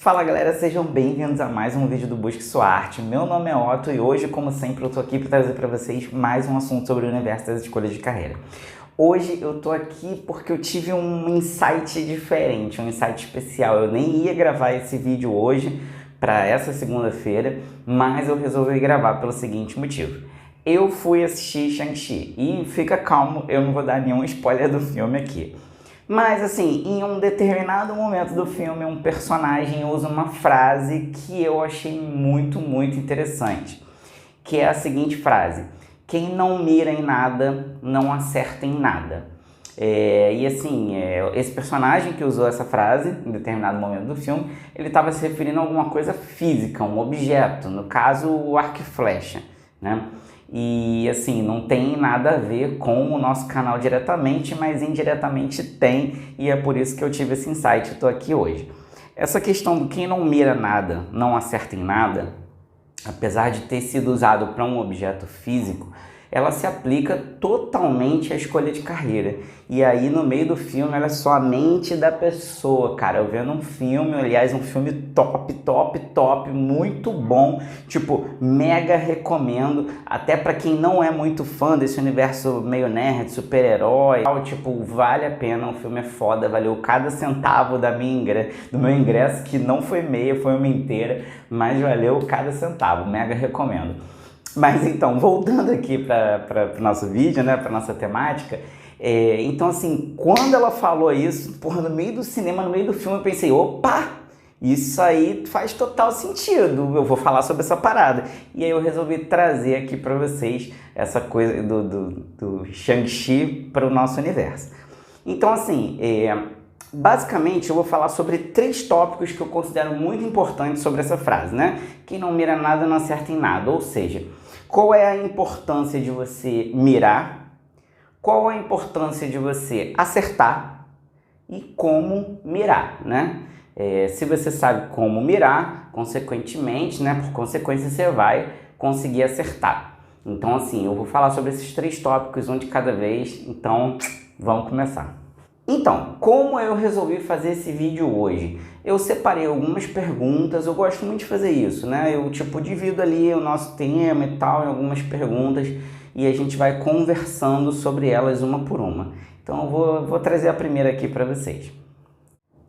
Fala galera, sejam bem-vindos a mais um vídeo do Busque Sua Arte. Meu nome é Otto e hoje, como sempre, eu tô aqui para trazer para vocês mais um assunto sobre o universo das escolhas de carreira. Hoje eu tô aqui porque eu tive um insight diferente, um insight especial. Eu nem ia gravar esse vídeo hoje para essa segunda-feira, mas eu resolvi gravar pelo seguinte motivo. Eu fui assistir Shang-Chi e fica calmo, eu não vou dar nenhum spoiler do filme aqui. Mas assim, em um determinado momento do filme, um personagem usa uma frase que eu achei muito interessante, que é a seguinte frase: quem não mira em nada, não acerta em nada. Esse personagem que usou essa frase em determinado momento do filme, ele estava se referindo a alguma coisa física, um objeto, no caso o arco e flecha, né? E assim, não tem nada a ver com o nosso canal diretamente, mas indiretamente tem, e é por isso que eu tive esse insight, eu tô aqui hoje. Essa questão do quem não mira nada, não acerta em nada, apesar de ter sido usado para um objeto físico, ela se aplica totalmente à escolha de carreira. E aí no meio do filme ela é só a mente da pessoa, cara. Eu vendo um filme, aliás, um filme top, muito bom. Tipo, mega recomendo. Até para quem não é muito fã desse universo meio nerd, super-herói. Tipo, vale a pena, o filme é foda, valeu cada centavo do meu ingresso, que não foi meia, foi uma inteira, mas valeu cada centavo, mega recomendo. Mas então, voltando aqui para o nosso vídeo, né, para nossa temática, então assim, quando ela falou isso, porra, no meio do cinema, no meio do filme, eu pensei, opa, isso aí faz total sentido, eu vou falar sobre essa parada. E aí eu resolvi trazer aqui para vocês essa coisa do Shang-Chi para o nosso universo. Então assim, basicamente eu vou falar sobre 3 tópicos que eu considero muito importantes sobre essa frase, né? Quem não mira nada não acerta em nada, ou seja, qual é a importância de você mirar, qual a importância de você acertar e como mirar, né? Se você sabe como mirar, consequentemente, né, por consequência, você vai conseguir acertar. Então assim, eu vou falar sobre esses 3 tópicos, um de cada vez, então vamos começar. Então, como eu resolvi fazer esse vídeo hoje? Eu separei algumas perguntas, eu gosto muito de fazer isso, né? Eu divido ali o nosso tema e tal em algumas perguntas e a gente vai conversando sobre elas uma por uma. Então eu vou trazer a primeira aqui para vocês.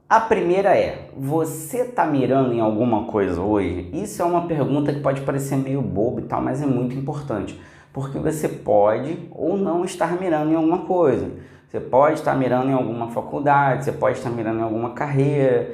A primeira é: você tá mirando em alguma coisa hoje? Isso é uma pergunta que pode parecer meio boba e tal, mas é muito importante, porque você pode ou não estar mirando em alguma coisa. Você pode estar mirando em alguma faculdade, você pode estar mirando em alguma carreira,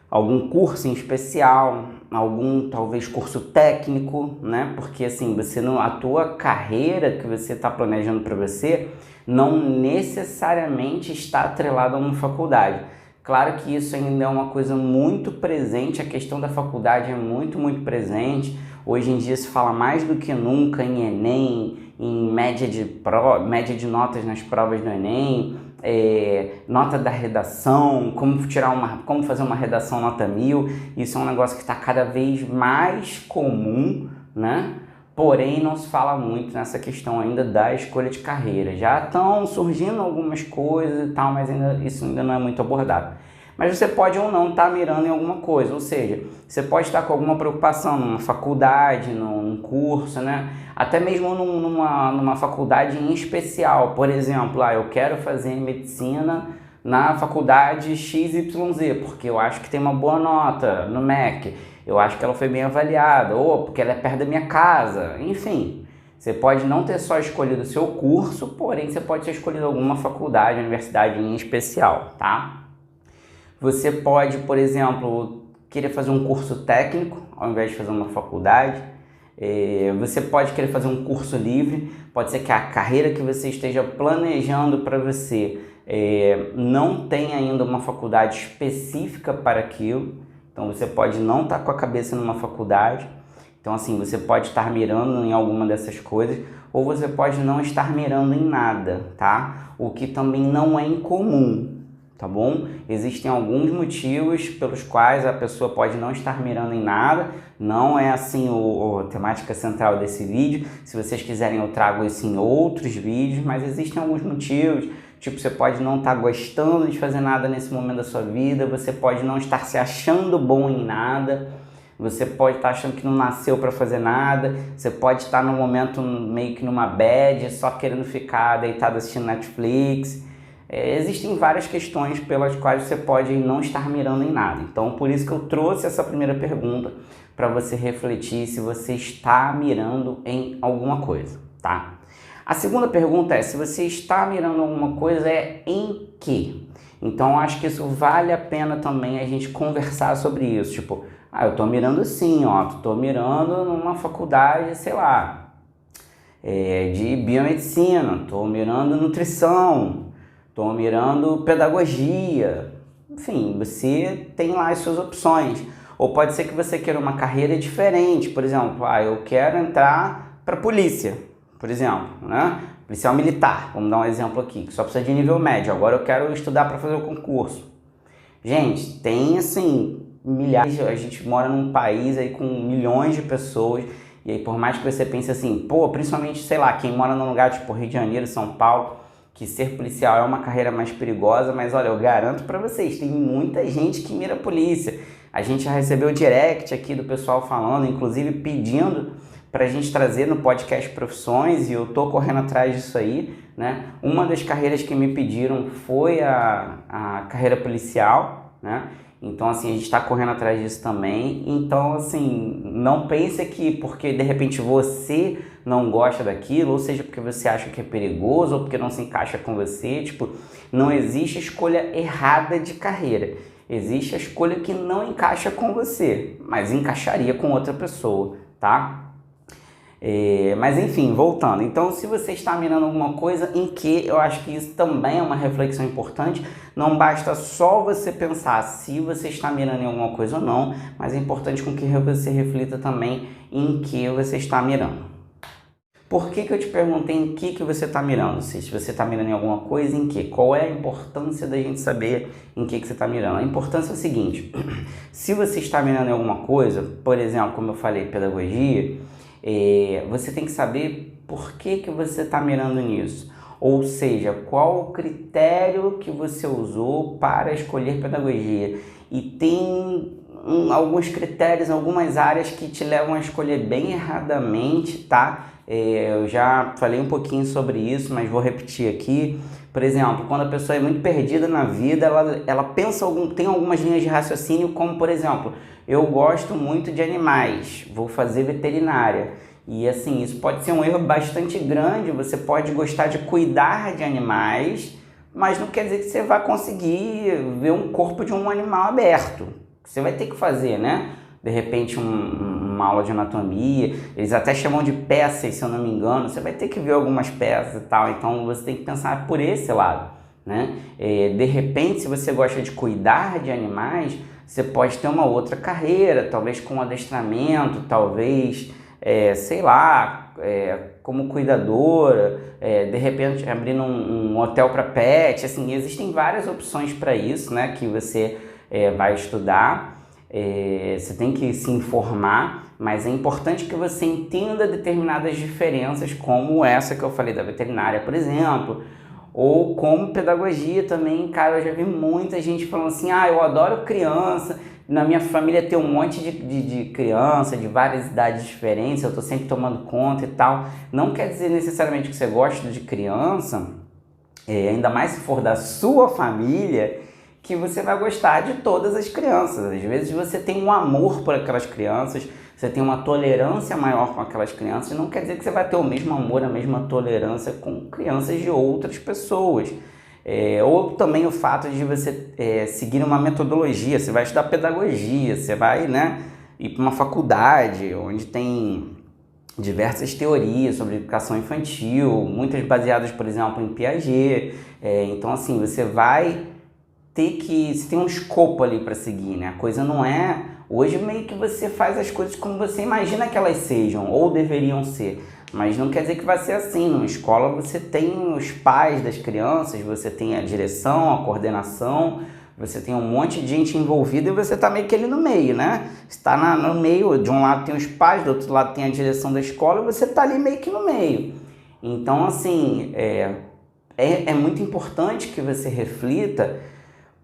algum curso em especial, algum talvez curso técnico, né? Porque assim, a tua carreira que você está planejando para você não necessariamente está atrelada a uma faculdade. Claro que isso ainda é uma coisa muito presente, a questão da faculdade é muito presente. Hoje em dia se fala mais do que nunca em Enem, em média de notas nas provas do Enem, nota da redação, como fazer uma redação nota 1000. Isso é um negócio que está cada vez mais comum, né? Porém, não se fala muito nessa questão ainda da escolha de carreira. Já estão surgindo algumas coisas e tal, mas isso ainda não é muito abordado. Mas você pode ou não estar mirando em alguma coisa, ou seja, você pode estar com alguma preocupação numa faculdade, num curso, né? Até mesmo numa faculdade em especial. Por exemplo, eu quero fazer medicina na faculdade XYZ, porque eu acho que tem uma boa nota no MEC, eu acho que ela foi bem avaliada, ou porque ela é perto da minha casa, enfim. Você pode não ter só escolhido o seu curso, porém você pode ter escolhido alguma faculdade, universidade em especial, tá? Você pode, por exemplo, querer fazer um curso técnico ao invés de fazer uma faculdade. Você pode querer fazer um curso livre. Pode ser que a carreira que você esteja planejando para você não tenha ainda uma faculdade específica para aquilo. Então você pode não estar com a cabeça numa faculdade. Então assim, você pode estar mirando em alguma dessas coisas, ou você pode não estar mirando em nada, tá? O que também não é incomum. Tá bom? Existem alguns motivos pelos quais a pessoa pode não estar mirando em nada, não é assim a temática central desse vídeo. Se vocês quiserem eu trago isso em outros vídeos, mas existem alguns motivos, Tipo, você pode não estar gostando de fazer nada nesse momento da sua vida, você pode não estar se achando bom em nada, você pode estar achando que não nasceu para fazer nada, você pode estar num momento meio que numa bad, só querendo ficar deitado assistindo Netflix. Existem várias questões pelas quais você pode não estar mirando em nada. Então, por isso que eu trouxe essa primeira pergunta para você refletir se você está mirando em alguma coisa, tá? A segunda pergunta é, se você está mirando em alguma coisa, é em quê? Então, acho que isso vale a pena também a gente conversar sobre isso. Tipo, eu tô mirando sim, tô mirando numa faculdade, sei lá, de biomedicina, tô mirando nutrição, tô mirando pedagogia. Enfim, você tem lá as suas opções. Ou pode ser que você queira uma carreira diferente, por exemplo, eu quero entrar para polícia, por exemplo, né? Policial militar, vamos dar um exemplo aqui, que só precisa de nível médio, agora eu quero estudar para fazer o concurso. Gente, tem assim, milhares, a gente mora num país aí com milhões de pessoas, e aí por mais que você pense assim, principalmente, sei lá, quem mora num lugar tipo Rio de Janeiro, São Paulo, que ser policial é uma carreira mais perigosa, mas olha, eu garanto para vocês, tem muita gente que mira a polícia. A gente já recebeu direct aqui do pessoal falando, inclusive pedindo para a gente trazer no podcast Profissões, e eu tô correndo atrás disso aí, né? Uma das carreiras que me pediram foi a carreira policial, né? Então, assim, a gente está correndo atrás disso também. Então, assim, não pense que porque de repente você não gosta daquilo, ou seja, porque você acha que é perigoso, ou porque não se encaixa com você, tipo, não existe escolha errada de carreira. Existe a escolha que não encaixa com você, mas encaixaria com outra pessoa, tá? Mas enfim, voltando. Então, se você está mirando alguma coisa, em que eu acho que isso também é uma reflexão importante. Não basta só você pensar se você está mirando em alguma coisa ou não, mas é importante com que você reflita também em que você está mirando. Por que eu te perguntei em que você está mirando? Se você está mirando em alguma coisa, em que? Qual é a importância da gente saber em que você está mirando? A importância é o seguinte, se você está mirando em alguma coisa, por exemplo, como eu falei, pedagogia, você tem que saber por que você está mirando nisso. Ou seja, qual o critério que você usou para escolher pedagogia. E tem alguns critérios, algumas áreas que te levam a escolher bem erradamente, tá? Eu já falei um pouquinho sobre isso, mas vou repetir aqui. Por exemplo, quando a pessoa é muito perdida na vida, ela pensa, tem algumas linhas de raciocínio, como por exemplo, eu gosto muito de animais, vou fazer veterinária. E assim, isso pode ser um erro bastante grande, você pode gostar de cuidar de animais, mas não quer dizer que você vai conseguir ver um corpo de um animal aberto. Você vai ter que fazer, né? De repente uma aula de anatomia, eles até chamam de peças, se eu não me engano, você vai ter que ver algumas peças e tal, então você tem que pensar por esse lado, né? De repente, se você gosta de cuidar de animais, você pode ter uma outra carreira, talvez com adestramento, talvez, sei lá, como cuidadora, de repente abrindo um hotel para pet, assim, existem várias opções para isso, né, que você vai estudar. Você tem que se informar, mas é importante que você entenda determinadas diferenças, como essa que eu falei da veterinária, por exemplo, ou como pedagogia também. Cara, eu já vi muita gente falando assim, eu adoro criança, na minha família tem um monte de criança, de várias idades diferentes, eu estou sempre tomando conta e tal. Não quer dizer necessariamente que você gosta de criança, ainda mais se for da sua família, que você vai gostar de todas as crianças. Às vezes você tem um amor por aquelas crianças, você tem uma tolerância maior com aquelas crianças, não quer dizer que você vai ter o mesmo amor, a mesma tolerância com crianças de outras pessoas. Ou também o fato de você seguir uma metodologia, você vai estudar pedagogia, você vai, né, ir para uma faculdade onde tem diversas teorias sobre educação infantil, muitas baseadas, por exemplo, em Piaget. Então, assim, você tem um escopo ali para seguir, né? A coisa não é... Hoje meio que você faz as coisas como você imagina que elas sejam, ou deveriam ser. Mas não quer dizer que vai ser assim. Numa escola você tem os pais das crianças, você tem a direção, a coordenação, você tem um monte de gente envolvida e você está meio que ali no meio, né? Você está no meio, de um lado tem os pais, do outro lado tem a direção da escola e você está ali meio que no meio. Então, assim, é muito importante que você reflita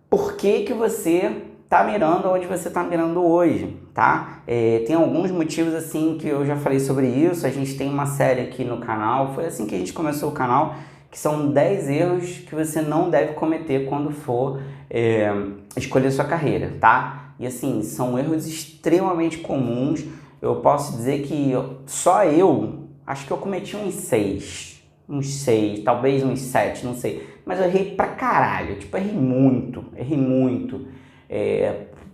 por que que você está mirando onde você está mirando hoje, tá? Tem alguns motivos assim que eu já falei sobre isso, a gente tem uma série aqui no canal, foi assim que a gente começou o canal, que são 10 erros que você não deve cometer quando for escolher sua carreira, tá? E assim, são erros extremamente comuns, eu posso dizer que só eu, acho que eu cometi uns 6, talvez uns 7, não sei. Mas eu errei pra caralho, tipo, errei muito.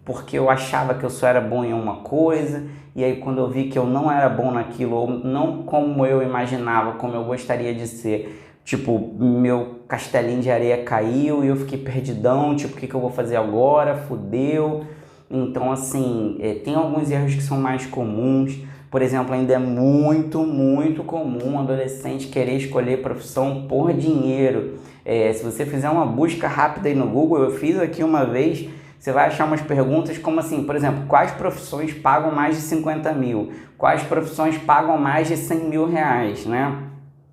Porque eu achava que eu só era bom em uma coisa, e aí quando eu vi que eu não era bom naquilo, ou não como eu imaginava, como eu gostaria de ser, tipo, meu castelinho de areia caiu e eu fiquei perdidão, tipo, o que que eu vou fazer agora? Fudeu. Então, assim, tem alguns erros que são mais comuns. Por exemplo, ainda é muito comum um adolescente querer escolher profissão por dinheiro. Se você fizer uma busca rápida aí no Google, eu fiz aqui uma vez, você vai achar umas perguntas como assim, por exemplo, quais profissões pagam mais de 50 mil? Quais profissões pagam mais de 100 mil reais, né?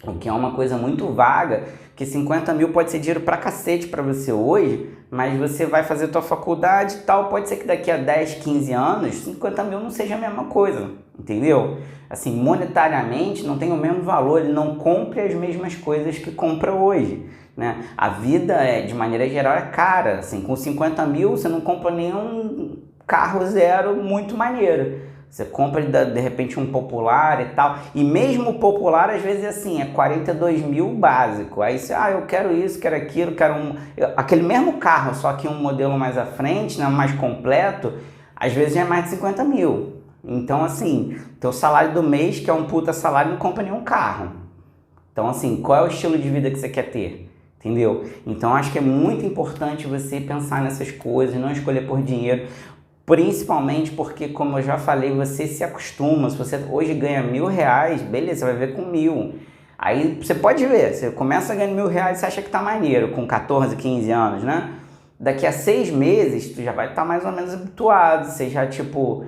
O que é uma coisa muito vaga, que 50 mil pode ser dinheiro pra cacete pra você hoje, mas você vai fazer tua faculdade e tal, pode ser que daqui a 10, 15 anos, 50 mil não seja a mesma coisa, entendeu? Assim, monetariamente não tem o mesmo valor, ele não compra as mesmas coisas que compra hoje, né? A vida, de maneira geral, é cara, assim, com 50 mil você não compra nenhum carro zero muito maneiro. Você compra de repente um popular e tal, e mesmo o popular às vezes assim, é 42 mil básico, aí você, eu quero isso, quero aquilo, aquele mesmo carro, só que um modelo mais à frente, né, mais completo, às vezes já é mais de 50 mil, então assim, teu salário do mês, que é um puta salário, não compra nenhum carro, então assim, qual é o estilo de vida que você quer ter? Entendeu? Então acho que é muito importante você pensar nessas coisas, não escolher por dinheiro. Principalmente porque, como eu já falei, você se acostuma. Se você hoje ganha R$ 1.000, beleza, você vai ver com 1.000. Aí você pode ver, você começa ganhando R$ 1.000, você acha que tá maneiro, com 14, 15 anos, né? Daqui a 6 meses, tu já vai estar mais ou menos habituado. Você já, tipo,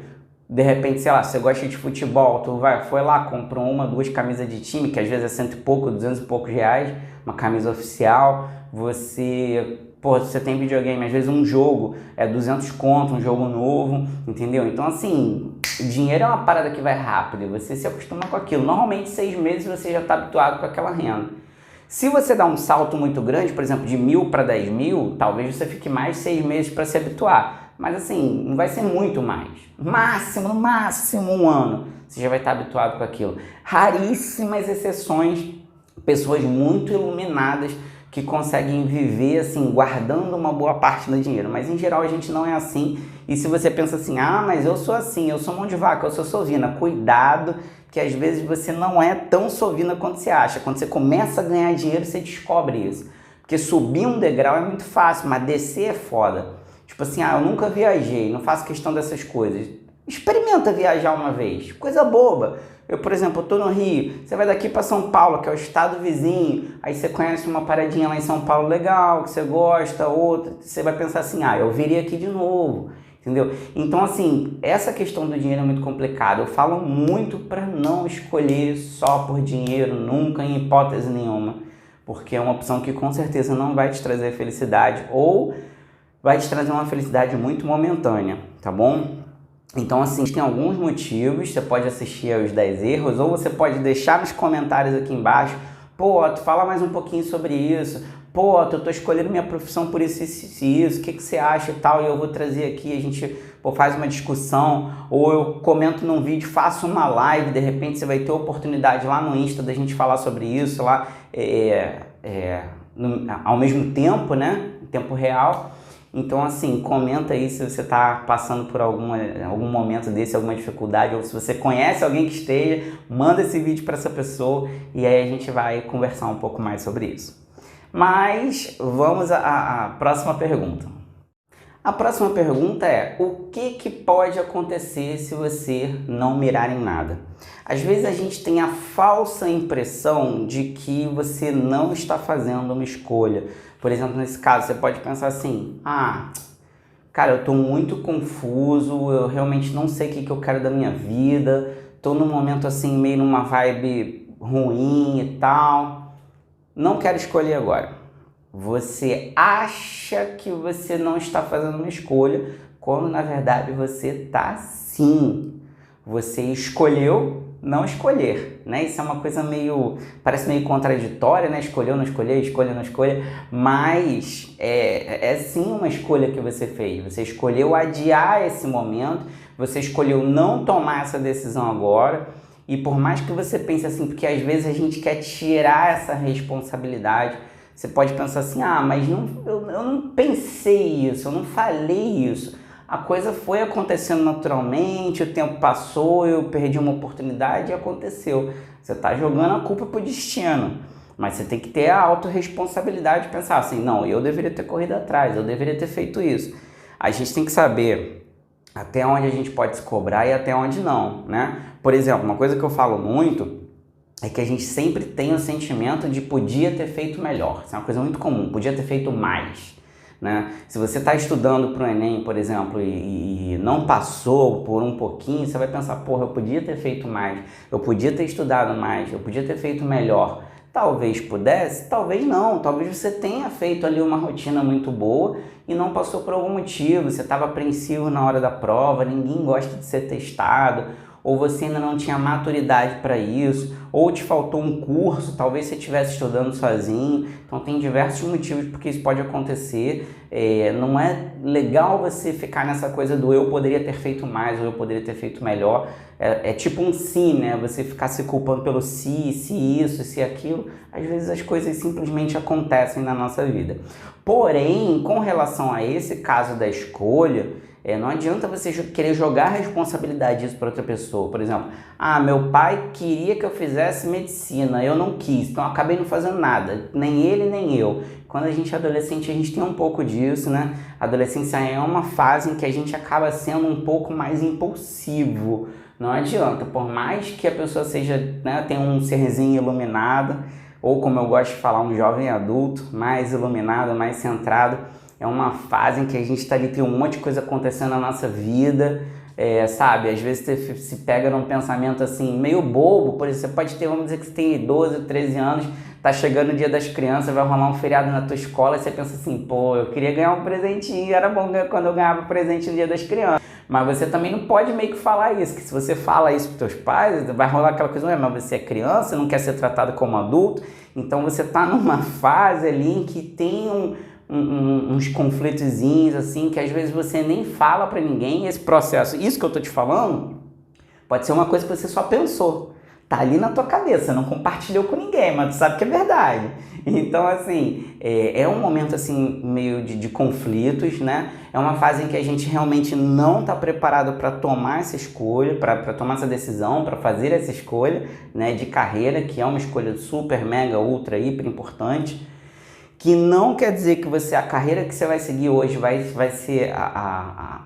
de repente, sei lá, você gosta de futebol, foi lá, comprou 1, 2 camisas de time, que às vezes é 100 e pouco, 200 e poucos reais, uma camisa oficial. Você tem videogame, às vezes um jogo é 200 conto, um jogo novo, entendeu? Então, assim, o dinheiro é uma parada que vai rápido e você se acostuma com aquilo. Normalmente, 6 meses você já está habituado com aquela renda. Se você dá um salto muito grande, por exemplo, de 1.000 para 10 mil, talvez você fique mais 6 meses para se habituar. Mas, assim, não vai ser muito mais. No máximo 1 ano, você já vai estar habituado com aquilo. Raríssimas exceções, pessoas muito iluminadas que conseguem viver assim, guardando uma boa parte do dinheiro, mas em geral a gente não é assim. E se você pensa assim, mas eu sou assim, eu sou mão de vaca, eu sou sovina, cuidado, que às vezes você não é tão sovina quanto você acha. Quando você começa a ganhar dinheiro, você descobre isso. Porque subir um degrau é muito fácil, mas descer é foda. Tipo assim, eu nunca viajei, não faço questão dessas coisas. Experimenta viajar uma vez, coisa boba. Eu, por exemplo, eu tô no Rio, você vai daqui para São Paulo, que é o estado vizinho, aí você conhece uma paradinha lá em São Paulo legal, que você gosta, outra, você vai pensar assim, eu viria aqui de novo, entendeu? Então, assim, essa questão do dinheiro é muito complicada. Eu falo muito para não escolher só por dinheiro, nunca, em hipótese nenhuma, porque é uma opção que com certeza não vai te trazer felicidade ou vai te trazer uma felicidade muito momentânea, tá bom? Então, assim, tem alguns motivos, você pode assistir aos 10 erros, ou você pode deixar nos comentários aqui embaixo, tu fala mais um pouquinho sobre isso, eu tô escolhendo minha profissão por isso, o que você acha e tal, e eu vou trazer aqui, a gente faz uma discussão, ou eu comento num vídeo, faço uma live, de repente você vai ter oportunidade lá no Insta da gente falar sobre isso, lá ao mesmo tempo, né, em tempo real. Então, assim, comenta aí se você está passando por algum momento desse, alguma dificuldade, ou se você conhece alguém que esteja, manda esse vídeo para essa pessoa e aí a gente vai conversar um pouco mais sobre isso. Mas vamos à próxima pergunta. A próxima pergunta é: o que pode acontecer se você não mirar em nada? Às vezes a gente tem a falsa impressão de que você não está fazendo uma escolha. Por exemplo, nesse caso, você pode pensar assim, cara, eu estou muito confuso, eu realmente não sei o que eu quero da minha vida, estou num momento assim, meio numa vibe ruim e tal. não quero escolher agora. Você acha que você não está fazendo uma escolha, quando na verdade você está sim. Você escolheu não escolher, né? Isso é uma coisa parece meio contraditória, né? Escolheu, não escolher, escolha, não escolha, mas é sim uma escolha que você fez. Você escolheu adiar esse momento, você escolheu não tomar essa decisão agora, e por mais que você pense assim, porque às vezes a gente quer tirar essa responsabilidade, você pode pensar assim, mas eu não pensei isso, eu não falei isso. A coisa foi acontecendo naturalmente, o tempo passou, eu perdi uma oportunidade e aconteceu. Você está jogando a culpa pro destino, mas você tem que ter a autorresponsabilidade de pensar assim, não, eu deveria ter corrido atrás, eu deveria ter feito isso. A gente tem que saber até onde a gente pode se cobrar e até onde não, né? Por exemplo, uma coisa que eu falo muito é que a gente sempre tem o sentimento de podia ter feito melhor. Isso é uma coisa muito comum, podia ter feito mais. Né? Se você está estudando para o Enem, por exemplo, e não passou por um pouquinho, você vai pensar, porra, eu podia ter feito mais, eu podia ter estudado mais, eu podia ter feito melhor. Talvez pudesse, talvez não, talvez você tenha feito ali uma rotina muito boa e não passou por algum motivo, você estava apreensivo na hora da prova, ninguém gosta de ser testado, ou você ainda não tinha maturidade para isso, ou te faltou um curso, talvez você estivesse estudando sozinho. Então tem diversos motivos porque isso pode acontecer. Não é legal você ficar nessa coisa do eu poderia ter feito mais ou eu poderia ter feito melhor. É tipo um se, né? Você ficar se culpando pelo se isso, se aquilo. Às vezes as coisas simplesmente acontecem na nossa vida. Porém, com relação a esse caso da escolha, não adianta você querer jogar a responsabilidade disso para outra pessoa. Por exemplo, meu pai queria que eu fizesse medicina, eu não quis, então eu acabei não fazendo nada, nem ele nem eu. Quando a gente é adolescente, a gente tem um pouco disso, né? A adolescência é uma fase em que a gente acaba sendo um pouco mais impulsivo. Não adianta, por mais que a pessoa seja, né, tenha um serzinho iluminado, ou como eu gosto de falar, um jovem adulto, mais iluminado, mais centrado, é uma fase em que a gente está ali, tem um monte de coisa acontecendo na nossa vida, sabe? Às vezes você se pega num pensamento assim, meio bobo, por exemplo, você pode ter, vamos dizer que você tem 12, 13 anos, tá chegando o dia das crianças, vai rolar um feriado na tua escola, e você pensa assim, pô, eu queria ganhar um presentinho, era bom quando eu ganhava presente no dia das crianças. Mas você também não pode meio que falar isso, que se você fala isso para os teus pais, vai rolar aquela coisa, mas você é criança, não quer ser tratado como adulto, então você tá numa fase ali em que tem uns conflitozinhos assim, que às vezes você nem fala pra ninguém. Esse processo, isso que eu tô te falando, pode ser uma coisa que você só pensou, tá ali na tua cabeça, não compartilhou com ninguém, mas tu sabe que é verdade. Então assim, é um momento assim meio de conflitos, né? É uma fase em que a gente realmente não tá preparado para tomar essa escolha, para tomar essa decisão, para fazer essa escolha, né, de carreira, que é uma escolha super, mega, ultra, hiper importante. Que não quer dizer que a carreira que você vai seguir hoje vai ser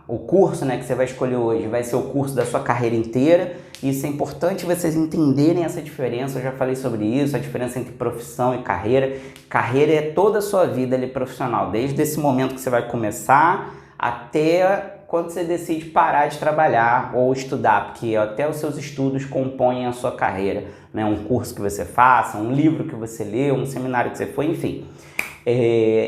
o curso, né, que você vai escolher hoje vai ser o curso da sua carreira inteira. Isso é importante vocês entenderem essa diferença. Eu já falei sobre isso, a diferença entre profissão e carreira. Carreira é toda a sua vida ali profissional, desde esse momento que você vai começar até quando você decide parar de trabalhar ou estudar, porque até os seus estudos compõem a sua carreira, né? Um curso que você faça, um livro que você lê, um seminário que você foi, enfim.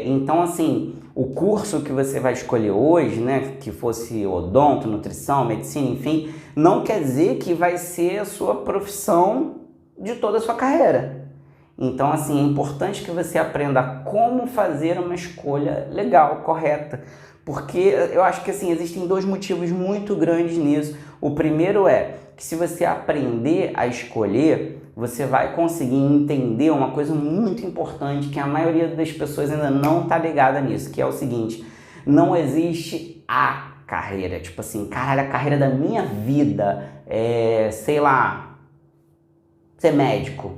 Então, assim, o curso que você vai escolher hoje, né, que fosse odonto, nutrição, medicina, enfim, não quer dizer que vai ser a sua profissão de toda a sua carreira. Então, assim, é importante que você aprenda como fazer uma escolha legal, correta, porque eu acho que, assim, existem dois motivos muito grandes nisso. O primeiro é que se você aprender a escolher, você vai conseguir entender uma coisa muito importante que a maioria das pessoas ainda não está ligada nisso, que é o seguinte: não existe a carreira, tipo assim, caralho, a carreira da minha vida é, sei lá, ser médico.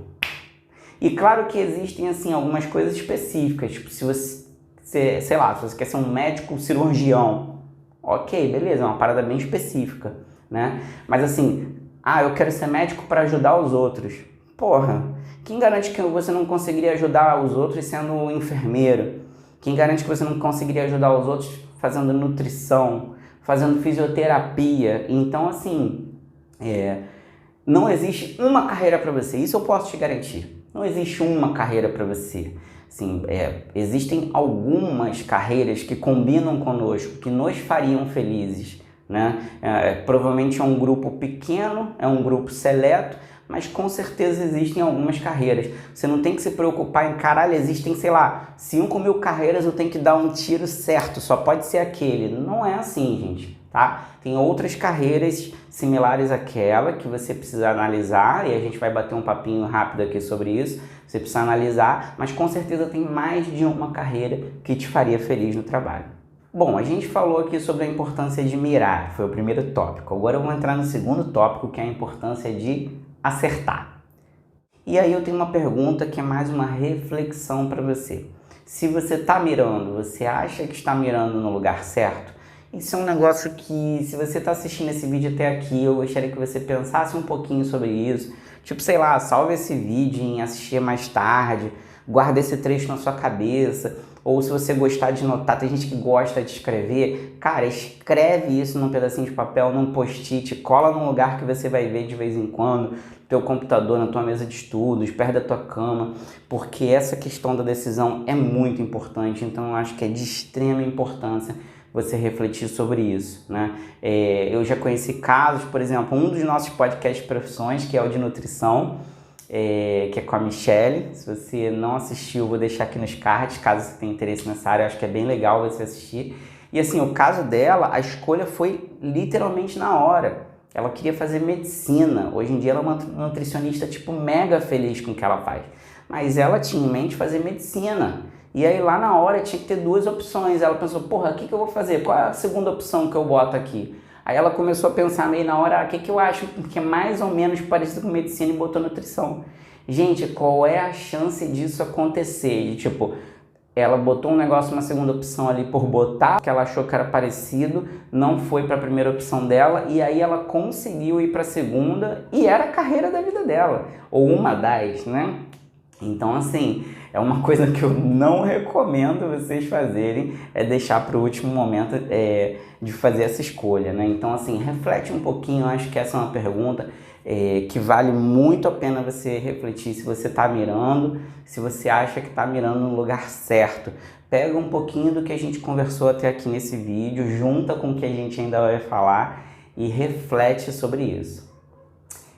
E claro que existem, assim, algumas coisas específicas, tipo, se você, sei lá, se você quer ser um médico cirurgião, ok, beleza, é uma parada bem específica, né? Mas assim, eu quero ser médico para ajudar os outros. Porra, quem garante que você não conseguiria ajudar os outros sendo enfermeiro? Quem garante que você não conseguiria ajudar os outros fazendo nutrição, fazendo fisioterapia? Então, assim, não existe uma carreira para você, isso eu posso te garantir. Não existe uma carreira para você. Assim, existem algumas carreiras que combinam conosco, que nos fariam felizes, né? Provavelmente é um grupo pequeno, é um grupo seleto, mas com certeza existem algumas carreiras. Você não tem que se preocupar em, caralho, existem, sei lá, 5.000 carreiras, eu tenho que dar um tiro certo, só pode ser aquele. Não é assim, gente, tá? Tem outras carreiras similares àquela que você precisa analisar, e a gente vai bater um papinho rápido aqui sobre isso. Você precisa analisar, mas com certeza tem mais de uma carreira que te faria feliz no trabalho. Bom, a gente falou aqui sobre a importância de mirar, foi o primeiro tópico. Agora eu vou entrar no segundo tópico, que é a importância de acertar. E aí eu tenho uma pergunta que é mais uma reflexão para você. Se você está mirando, você acha que está mirando no lugar certo? Isso é um negócio que, se você está assistindo esse vídeo até aqui, eu gostaria que você pensasse um pouquinho sobre isso. Tipo, sei lá, salve esse vídeo em assistir mais tarde, guarda esse trecho na sua cabeça, ou se você gostar de notar, tem gente que gosta de escrever, cara, escreve isso num pedacinho de papel, num post-it, cola num lugar que você vai ver de vez em quando, no teu computador, na tua mesa de estudos, perto da tua cama, porque essa questão da decisão é muito importante, então eu acho que é de extrema importância você refletir sobre isso, né? Eu já conheci casos, por exemplo, um dos nossos podcasts de profissões, que é o de nutrição, que é com a Michelle. Se você não assistiu, eu vou deixar aqui nos cards, caso você tenha interesse nessa área, eu acho que é bem legal você assistir. E assim, o caso dela, a escolha foi literalmente na hora. Ela queria fazer medicina, hoje em dia ela é uma nutricionista tipo mega feliz com o que ela faz, mas ela tinha em mente fazer medicina. E aí lá na hora tinha que ter duas opções. Ela pensou, porra, o que eu vou fazer? Qual é a segunda opção que eu boto aqui? Aí ela começou a pensar meio na hora, o que eu acho que é mais ou menos parecido com medicina, e botou nutrição. Gente, qual é a chance disso acontecer? De, tipo, ela botou um negócio, uma segunda opção ali por botar, que ela achou que era parecido, não foi para a primeira opção dela, e aí ela conseguiu ir para a segunda, e era a carreira da vida dela, ou uma das, né? Então, assim, é uma coisa que eu não recomendo vocês fazerem, é deixar para o último momento de fazer essa escolha, né? Então, assim, reflete um pouquinho, eu acho que essa é uma pergunta que vale muito a pena você refletir se você está mirando, se você acha que está mirando no lugar certo. Pega um pouquinho do que a gente conversou até aqui nesse vídeo, junta com o que a gente ainda vai falar e reflete sobre isso.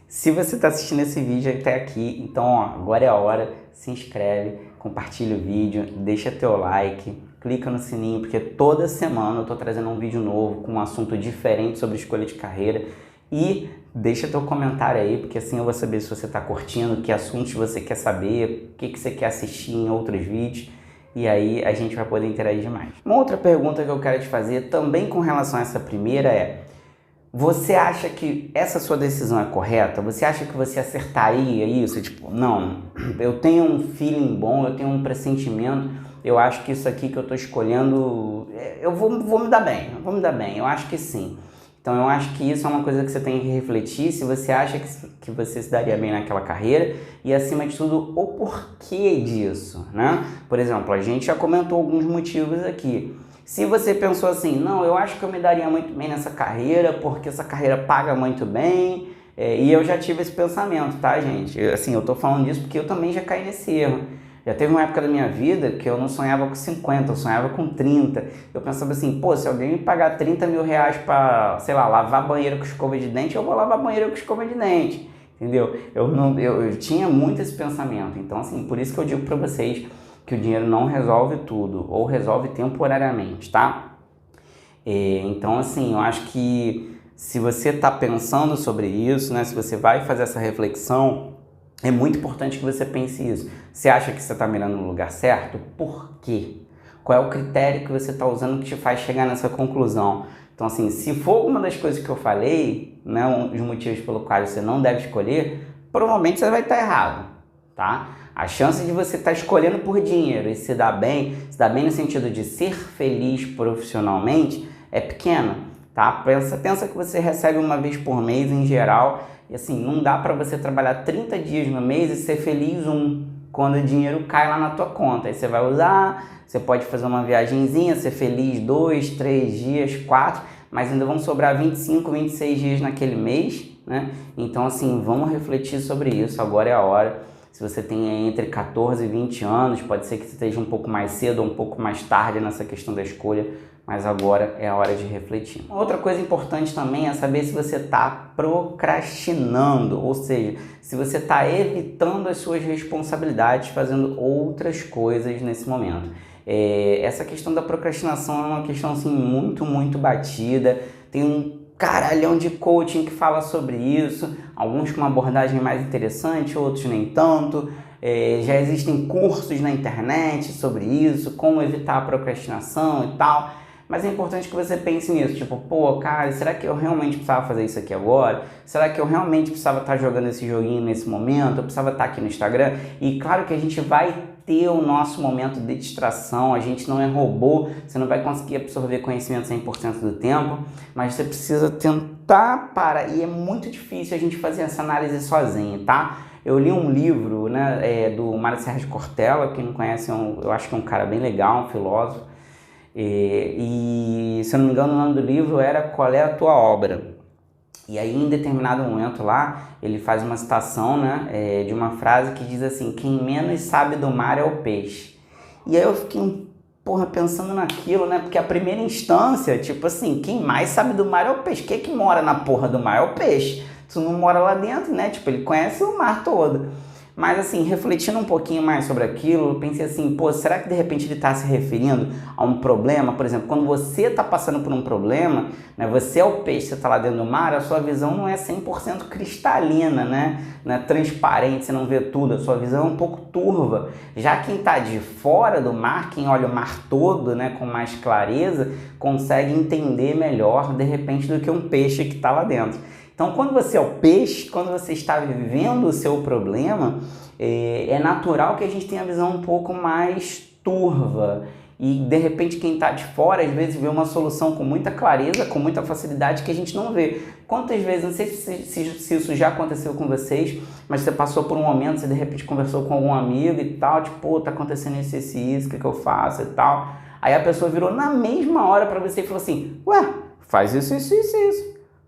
Se você está assistindo esse vídeo até aqui, então ó, agora é a hora, se inscreve, compartilha o vídeo, deixa teu like, clica no sininho, porque toda semana eu estou trazendo um vídeo novo com um assunto diferente sobre escolha de carreira, e deixa teu comentário aí, porque assim eu vou saber se você está curtindo, que assuntos você quer saber, o que você quer assistir em outros vídeos, e aí a gente vai poder interagir mais. Uma outra pergunta que eu quero te fazer, também com relação a essa primeira, é: você acha que essa sua decisão é correta? Você acha que você acertaria isso? Tipo, não, eu tenho um feeling bom, eu tenho um pressentimento, eu acho que isso aqui que eu estou escolhendo, eu vou me dar bem, eu acho que sim. Então eu acho que isso é uma coisa que você tem que refletir, se você acha que você se daria bem naquela carreira, e acima de tudo, o porquê disso, né? Por exemplo, a gente já comentou alguns motivos aqui. Se você pensou assim, não, eu acho que eu me daria muito bem nessa carreira, porque essa carreira paga muito bem, e eu já tive esse pensamento, tá, gente? Assim, eu tô falando disso porque eu também já caí nesse erro. Já teve uma época da minha vida que eu não sonhava com 50, eu sonhava com 30. Eu pensava assim, pô, se alguém me pagar 30 mil reais pra, sei lá, lavar banheiro com escova de dente, eu vou lavar banheiro com escova de dente, entendeu? Eu tinha muito esse pensamento. Então, assim, por isso que eu digo pra vocês que o dinheiro não resolve tudo, ou resolve temporariamente, tá? Então, assim, eu acho que se você está pensando sobre isso, né, se você vai fazer essa reflexão, é muito importante que você pense isso. Você acha que você está mirando no lugar certo? Por quê? Qual é o critério que você está usando que te faz chegar nessa conclusão? Então, assim, se for alguma das coisas que eu falei, né, os motivos pelos quais você não deve escolher, provavelmente você vai estar errado, tá? A chance de você estar escolhendo por dinheiro e se dar bem no sentido de ser feliz profissionalmente, é pequena, tá? Pensa que você recebe uma vez por mês em geral, e assim, não dá para você trabalhar 30 dias no mês e ser feliz quando o dinheiro cai lá na tua conta. Aí você vai usar, você pode fazer uma viagenzinha, ser feliz 2, 3 dias, 4, mas ainda vão sobrar 25, 26 dias naquele mês, né? Então assim, vamos refletir sobre isso, agora é a hora. Se você tem entre 14 e 20 anos, pode ser que você esteja um pouco mais cedo ou um pouco mais tarde nessa questão da escolha, mas agora é a hora de refletir. Outra coisa importante também é saber se você está procrastinando, ou seja, se você está evitando as suas responsabilidades, fazendo outras coisas nesse momento. Essa questão da procrastinação é uma questão assim, muito batida. Tem um caralhão de coaching que fala sobre isso, alguns com uma abordagem mais interessante, outros nem tanto. Já existem cursos na internet sobre isso, como evitar a procrastinação e tal. Mas é importante que você pense nisso, tipo, pô, cara, será que eu realmente precisava fazer isso aqui agora? Será que eu realmente precisava estar jogando esse joguinho nesse momento? Eu precisava estar aqui no Instagram? E claro que a gente vai ter o nosso momento de distração, a gente não é robô, você não vai conseguir absorver conhecimento 100% do tempo, mas você precisa tentar parar, e é muito difícil a gente fazer essa análise sozinho, tá? Eu li um livro, né, do Mário Sérgio Cortella, quem não conhece, eu acho que é um cara bem legal, um filósofo, e se eu não me engano o nome do livro era Qual é a Tua Obra? E aí em determinado momento lá ele faz uma citação, né, de uma frase que diz assim: quem menos sabe do mar é o peixe. E aí eu fiquei pensando naquilo, né, porque a primeira instância, tipo assim, quem mais sabe do mar é o peixe. Quem é que mora na porra do mar é o peixe. Tu não mora lá dentro, né, tipo, ele conhece o mar todo. Mas assim, refletindo um pouquinho mais sobre aquilo, eu pensei assim, pô, será que de repente ele está se referindo a um problema? Por exemplo, quando você está passando por um problema, né, você é o peixe, você está lá dentro do mar, a sua visão não é 100% cristalina, né? Não é transparente, você não vê tudo, a sua visão é um pouco turva. Já quem está de fora do mar, quem olha o mar todo, né, com mais clareza, consegue entender melhor, de repente, do que um peixe que está lá dentro. Então, quando você é o peixe, quando você está vivendo o seu problema, é natural que a gente tenha a visão um pouco mais turva. E, de repente, quem está de fora, às vezes, vê uma solução com muita clareza, com muita facilidade, que a gente não vê. Quantas vezes, não sei se isso já aconteceu com vocês, mas você passou por um momento, você, de repente, conversou com algum amigo e tal, tipo, pô, tá acontecendo isso, o que eu faço e tal. Aí a pessoa virou na mesma hora para você e falou assim, ué, faz isso.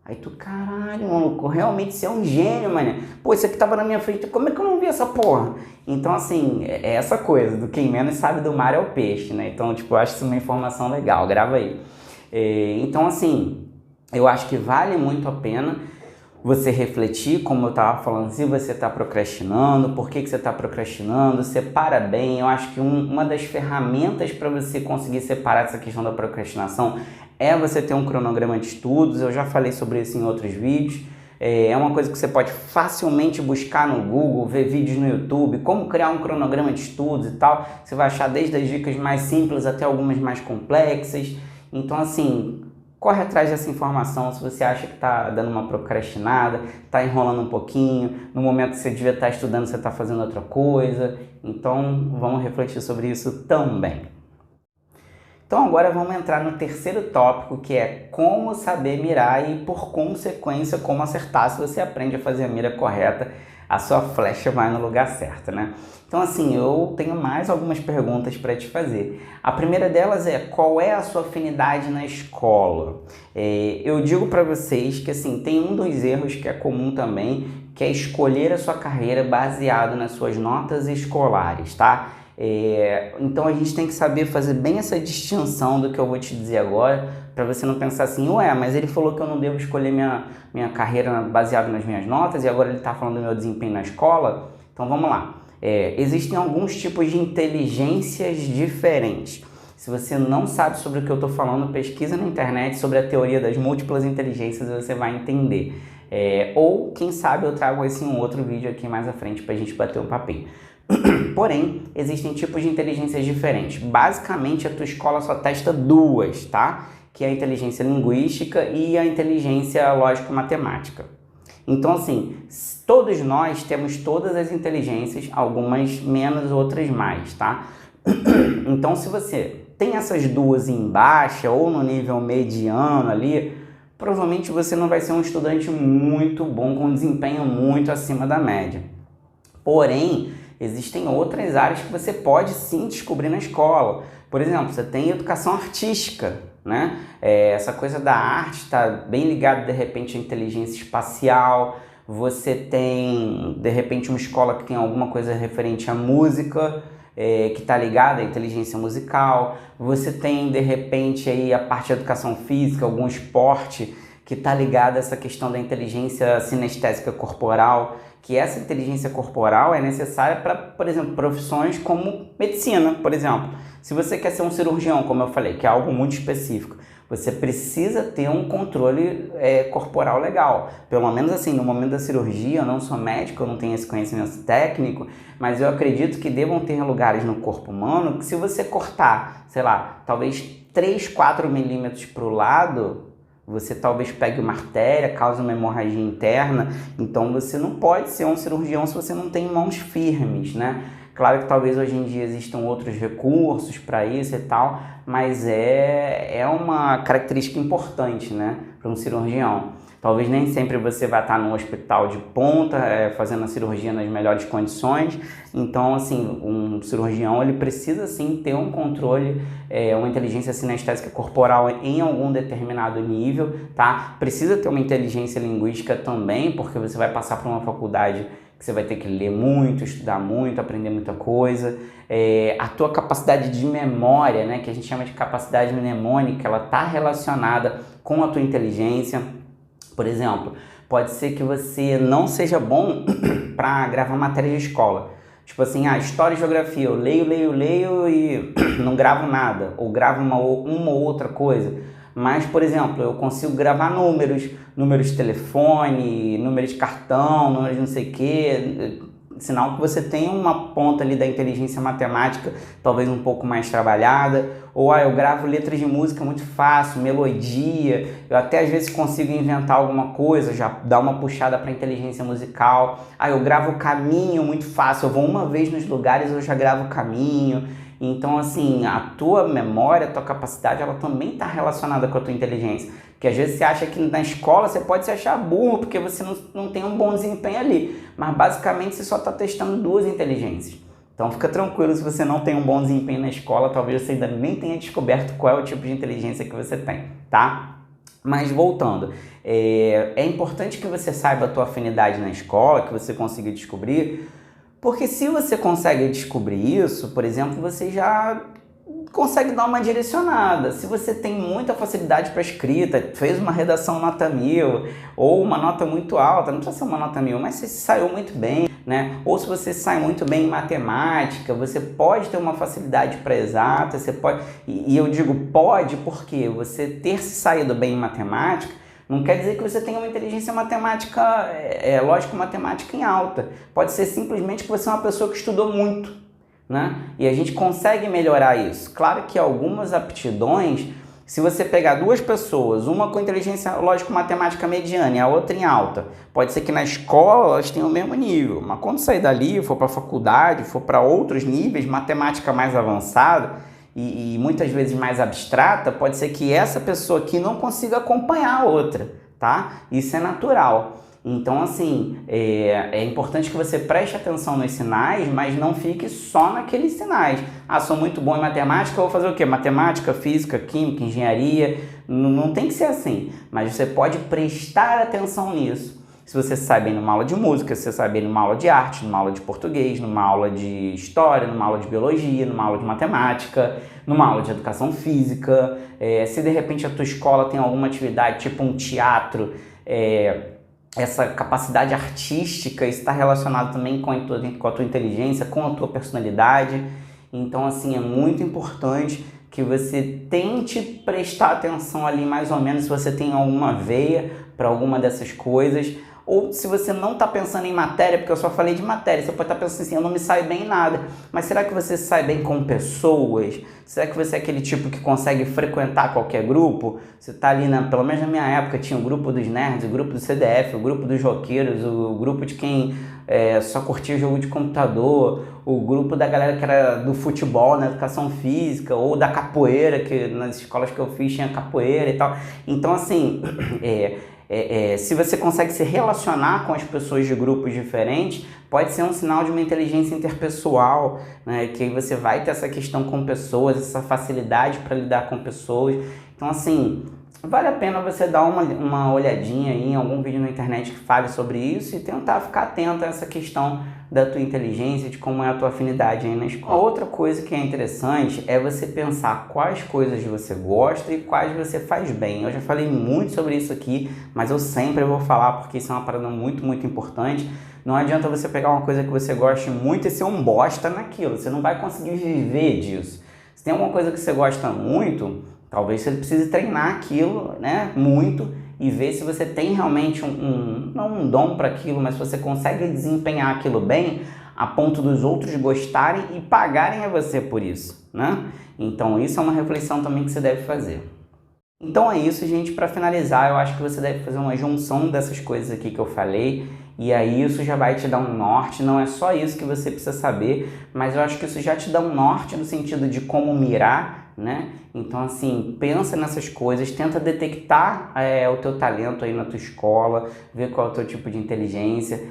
Aí tu, caralho, maluco, realmente você é um gênio, mano. Pô, isso aqui tava na minha frente, como é que eu não vi essa porra? Então, assim, é essa coisa do quem menos sabe do mar é o peixe, né? Então, tipo, eu acho isso uma informação legal, grava aí. Então, assim, eu acho que vale muito a pena você refletir, como eu tava falando, se você está procrastinando, por que você está procrastinando, separa bem. Eu acho que uma das ferramentas para você conseguir separar essa questão da procrastinação é você ter um cronograma de estudos. Eu já falei sobre isso em outros vídeos. É uma coisa que você pode facilmente buscar no Google, ver vídeos no YouTube, como criar um cronograma de estudos e tal. Você vai achar desde as dicas mais simples até algumas mais complexas. Então, assim, corre atrás dessa informação. Se você acha que está dando uma procrastinada, está enrolando um pouquinho, no momento que você devia estar estudando, você está fazendo outra coisa. Então, vamos refletir sobre isso também. Então agora vamos entrar no terceiro tópico, que é como saber mirar e, por consequência, como acertar. Se você aprende a fazer a mira correta, a sua flecha vai no lugar certo, né? Então, assim, eu tenho mais algumas perguntas para te fazer. A primeira delas é, qual é a sua afinidade na escola? Eu digo para vocês que, assim, tem um dos erros que é comum também, que é escolher a sua carreira baseado nas suas notas escolares, tá? Então a gente tem que saber fazer bem essa distinção do que eu vou te dizer agora, para você não pensar assim, ué, mas ele falou que eu não devo escolher minha carreira baseado nas minhas notas e agora ele está falando do meu desempenho na escola. Então vamos lá. Existem alguns tipos de inteligências diferentes. Se você não sabe sobre o que eu estou falando, pesquisa na internet sobre a teoria das múltiplas inteligências e você vai entender. Ou, quem sabe, eu trago esse em um outro vídeo aqui mais à frente para a gente bater um papinho. Porém, existem tipos de inteligências diferentes. Basicamente, a tua escola só testa duas, tá? Que é a inteligência linguística e a inteligência lógico-matemática. Então, assim, todos nós temos todas as inteligências, algumas menos, outras mais, tá? Então, se você tem essas duas em baixa ou no nível mediano ali, provavelmente você não vai ser um estudante muito bom, com desempenho muito acima da média. Porém, existem outras áreas que você pode sim descobrir na escola. Por exemplo, você tem educação artística, né? Essa coisa da arte está bem ligada, de repente, à inteligência espacial. você tem, de repente, uma escola que tem alguma coisa referente à música, que está ligada à inteligência musical, você tem, de repente, aí a parte de educação física, algum esporte que está ligado a essa questão da inteligência sinestésica corporal, que essa inteligência corporal é necessária para, por exemplo, profissões como medicina, por exemplo. Se você quer ser um cirurgião, como eu falei, que é algo muito específico, você precisa ter um controle corporal legal. Pelo menos assim, no momento da cirurgia, eu não sou médico, eu não tenho esse conhecimento técnico, mas eu acredito que devam ter lugares no corpo humano que se você cortar, sei lá, talvez 3, 4 milímetros para o lado, você talvez pegue uma artéria, cause uma hemorragia interna, então você não pode ser um cirurgião se você não tem mãos firmes, né? Claro que talvez hoje em dia existam outros recursos para isso e tal, mas é uma característica importante, né, para um cirurgião. Talvez nem sempre você vai estar num hospital de ponta, fazendo a cirurgia nas melhores condições. Então, assim, um cirurgião ele precisa sim ter um controle, uma inteligência sinestésica corporal em algum determinado nível, tá? Precisa ter uma inteligência linguística também, porque você vai passar por uma faculdade que você vai ter que ler muito, estudar muito, aprender muita coisa. A tua capacidade de memória, né, que a gente chama de capacidade mnemônica, ela está relacionada com a tua inteligência. Por exemplo, pode ser que você não seja bom para gravar matéria de escola. Tipo assim, história e geografia, eu leio e não gravo nada, ou gravo uma ou outra coisa. Mas, por exemplo, eu consigo gravar números de telefone, números de cartão, números de não sei o quê, sinal que você tem uma ponta ali da inteligência matemática, talvez um pouco mais trabalhada. Ou eu gravo letras de música muito fácil, melodia, eu até às vezes consigo inventar alguma coisa, já dar uma puxada para a inteligência musical. Eu gravo o caminho muito fácil, eu vou uma vez nos lugares, eu já gravo o caminho. Então, assim, a tua memória, a tua capacidade, ela também está relacionada com a tua inteligência. Porque às vezes você acha que na escola você pode se achar burro porque você não tem um bom desempenho ali. Mas basicamente você só está testando 2 inteligências. Então fica tranquilo, se você não tem um bom desempenho na escola, talvez você ainda nem tenha descoberto qual é o tipo de inteligência que você tem, tá? Mas voltando, é importante que você saiba a tua afinidade na escola, que você consiga descobrir, porque se você consegue descobrir isso, por exemplo, você já consegue dar uma direcionada. Se você tem muita facilidade para escrita, fez uma redação nota 1000 ou uma nota muito alta, não precisa ser uma nota 1000, mas você saiu muito bem, né? Ou se você sai muito bem em matemática, você pode ter uma facilidade para exata, você pode, e eu digo pode porque você ter se saído bem em matemática não quer dizer que você tenha uma inteligência matemática, lógico-matemática em alta. Pode ser simplesmente que você é uma pessoa que estudou muito, né? E a gente consegue melhorar isso. Claro que algumas aptidões, se você pegar 2 pessoas, uma com inteligência lógico-matemática mediana e a outra em alta, pode ser que na escola elas tenham o mesmo nível, mas quando sair dali, for para a faculdade, for para outros níveis, matemática mais avançada, e muitas vezes mais abstrata, pode ser que essa pessoa aqui não consiga acompanhar a outra, tá? Isso é natural. Então, assim, é importante que você preste atenção nos sinais, mas não fique só naqueles sinais. Sou muito bom em matemática, eu vou fazer o quê? Matemática, física, química, engenharia. Não tem que ser assim, mas você pode prestar atenção nisso. Se você sai bem numa aula de música, se você sai bem numa aula de arte, numa aula de português, numa aula de história, numa aula de biologia, numa aula de matemática, numa aula de educação física, se de repente a tua escola tem alguma atividade, tipo um teatro, essa capacidade artística está relacionado também com a tua inteligência, com a tua personalidade. Então, assim, é muito importante que você tente prestar atenção ali mais ou menos se você tem alguma veia para alguma dessas coisas. Ou se você não está pensando em matéria, porque eu só falei de matéria, você pode estar pensando assim, eu não me saio bem em nada. Mas será que você sai bem com pessoas? Será que você é aquele tipo que consegue frequentar qualquer grupo? Você está ali, pelo menos na minha época, tinha o grupo dos nerds, o grupo do CDF, o grupo dos roqueiros, o grupo de quem só curtia jogo de computador, o grupo da galera que era do futebol, na educação física, ou da capoeira, que nas escolas que eu fiz tinha capoeira e tal. Então, assim, se você consegue se relacionar com as pessoas de grupos diferentes, pode ser um sinal de uma inteligência interpessoal, né? Que aí você vai ter essa questão com pessoas, essa facilidade para lidar com pessoas. Então, assim, vale a pena você dar uma olhadinha aí em algum vídeo na internet que fale sobre isso e tentar ficar atento a essa questão da tua inteligência, de como é a tua afinidade aí na escola. Outra coisa que é interessante é você pensar quais coisas você gosta e quais você faz bem. Eu já falei muito sobre isso aqui, mas eu sempre vou falar porque isso é uma parada muito, muito importante. Não adianta você pegar uma coisa que você goste muito e ser um bosta naquilo, você não vai conseguir viver disso. Se tem alguma coisa que você gosta muito, talvez você precise treinar aquilo, né, muito e ver se você tem realmente não um dom para aquilo, mas se você consegue desempenhar aquilo bem a ponto dos outros gostarem e pagarem a você por isso, né? Então isso é uma reflexão também que você deve fazer. Então é isso, gente. Para finalizar, eu acho que você deve fazer uma junção dessas coisas aqui que eu falei e aí isso já vai te dar um norte. Não é só isso que você precisa saber, mas eu acho que isso já te dá um norte no sentido de como mirar, né? Então assim, pensa nessas coisas, tenta detectar o teu talento aí na tua escola, ver qual é o teu tipo de inteligência.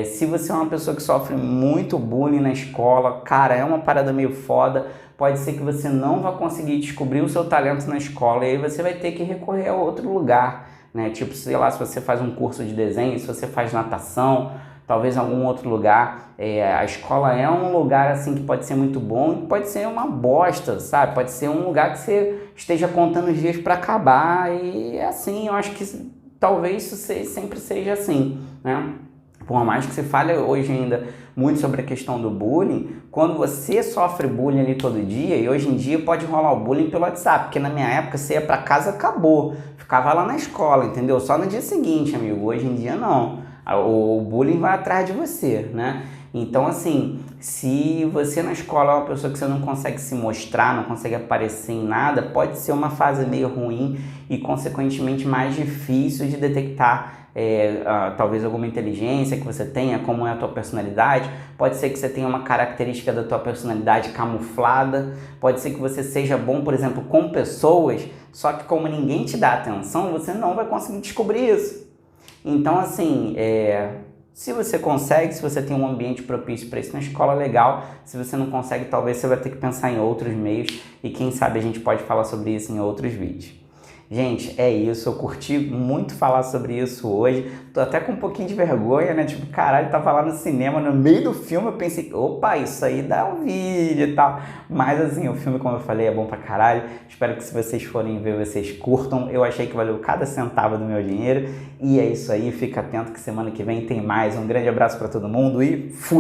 Se você é uma pessoa que sofre muito bullying na escola, cara, é uma parada meio foda. Pode ser que você não vá conseguir descobrir o seu talento na escola e aí você vai ter que recorrer a outro lugar, né? Tipo, sei lá, se você faz um curso de desenho, se você faz natação, talvez em algum outro lugar. A escola é um lugar assim que pode ser muito bom e pode ser uma bosta, sabe? Pode ser um lugar que você esteja contando os dias para acabar e assim, eu acho que talvez isso sempre seja assim, né? Por mais que se fale hoje ainda muito sobre a questão do bullying, quando você sofre bullying ali todo dia, e hoje em dia pode rolar o bullying pelo WhatsApp, porque na minha época você ia pra casa, acabou, ficava lá na escola, entendeu? Só no dia seguinte, amigo, hoje em dia não, o bullying vai atrás de você, né? Então assim, se você na escola é uma pessoa que você não consegue se mostrar, não consegue aparecer em nada, pode ser uma fase meio ruim e consequentemente mais difícil de detectar talvez alguma inteligência que você tenha, como é a tua personalidade. Pode ser que você tenha uma característica da tua personalidade camuflada, pode ser que você seja bom, por exemplo, com pessoas, só que como ninguém te dá atenção, você não vai conseguir descobrir isso. Então assim, se você consegue, se você tem um ambiente propício para isso na escola, legal. Se você não consegue, talvez você vai ter que pensar em outros meios e quem sabe a gente pode falar sobre isso em outros vídeos. Gente, é isso, eu curti muito falar sobre isso hoje, tô até com um pouquinho de vergonha, né, tipo, caralho, tava lá no cinema, no meio do filme eu pensei, opa, isso aí dá um vídeo e tal, mas assim, o filme, como eu falei, é bom pra caralho, espero que se vocês forem ver, vocês curtam, eu achei que valeu cada centavo do meu dinheiro, e é isso aí, fica atento que semana que vem tem mais, um grande abraço pra todo mundo e fui!